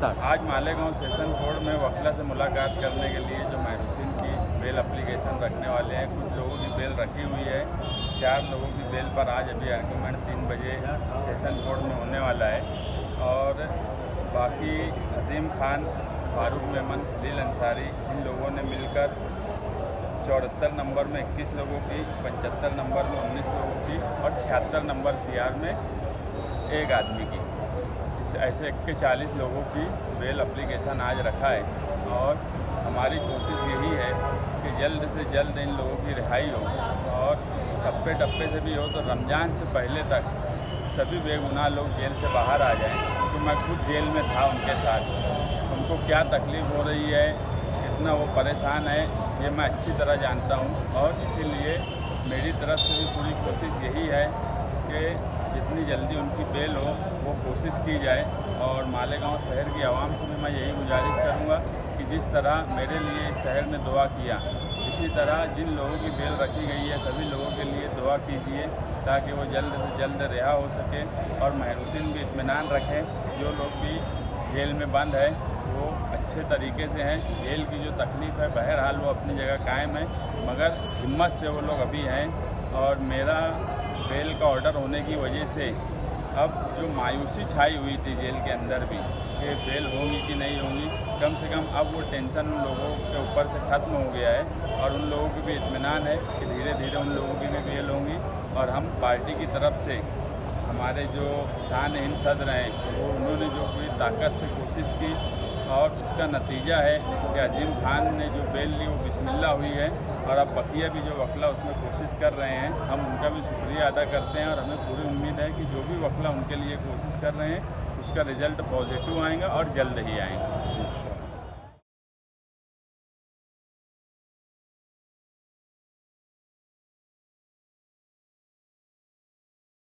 Start. आज Malegaon session court में वकील से मुलाकात करने के लिए जो मायूसिन की बेल एप्लीकेशन रखने वाले हैं, कुछ लोगों की बेल रखी हुई है। 4 लोगों की बेल पर आज अभी आर्गूमेंट 3 बजे सेशन कोर्ट में होने वाला है और बाकी अजीम खान, फारूक मेमन, खलील अंसारी, इन लोगों ने मिलकर 74 नंबर में 21 लोगों की, 75 नंबर में 19 लोगों की और 76 नंबर सीआर में एक आदमी की, ऐसे 40 लोगों की बेल एप्लीकेशन आज रखा है। और हमारी कोशिश यही है कि जल्द से जल्द इन लोगों की रिहाई हो और टप्पे टप्पे से भी हो तो रमज़ान से पहले तक सभी बेगुनाह लोग जेल से बाहर आ जाएं। तो मैं खुद जेल में था उनके साथ, उनको क्या तकलीफ़ हो रही है, कितना वो परेशान है, ये मैं अच्छी तरह जानता हूँ। और इसीलिए मेरी तरफ से भी पूरी कोशिश यही है कि जितनी जल्दी उनकी बेल हो वो कोशिश की जाए। और मालेगांव शहर की आवाम से भी मैं यही गुजारिश करूँगा कि जिस तरह मेरे लिए इस शहर ने दुआ किया, इसी तरह जिन लोगों की बेल रखी गई है सभी लोगों के लिए दुआ कीजिए ताकि वो जल्द से जल्द रिहा हो सके और महरूसिन भी इत्मीनान रखें। जो लोग भी जेल में बंद है वो अच्छे तरीके से हैं। जेल की जो तकलीफ़ है बहरहाल वो अपनी जगह कायम है, मगर हिम्मत से वो लोग अभी हैं। और मेरा बेल का ऑर्डर होने की वजह से अब जो मायूसी छाई हुई थी जेल के अंदर भी कि बेल होंगी कि नहीं होंगी, कम से कम अब वो टेंशन उन लोगों के ऊपर से ख़त्म हो गया है और उन लोगों को भी इत्मीनान है कि धीरे धीरे उन लोगों की भी बेल होंगी। और हम पार्टी की तरफ से हमारे जो शान हिंद सदर हैं वो उन्होंने जो पूरी ताकत से कोशिश की और उसका नतीजा है कि अजीम खान ने जो बेल ली वो बिस्मिल्लाह हुई है। और अब बकिया भी जो वकला उसमें कोशिश कर रहे हैं, हम उनका भी शुक्रिया अदा करते हैं और हमें पूरी उम्मीद है कि जो भी वकला उनके लिए कोशिश कर रहे हैं उसका रिज़ल्ट पॉजिटिव आएगा और जल्द ही आएगा।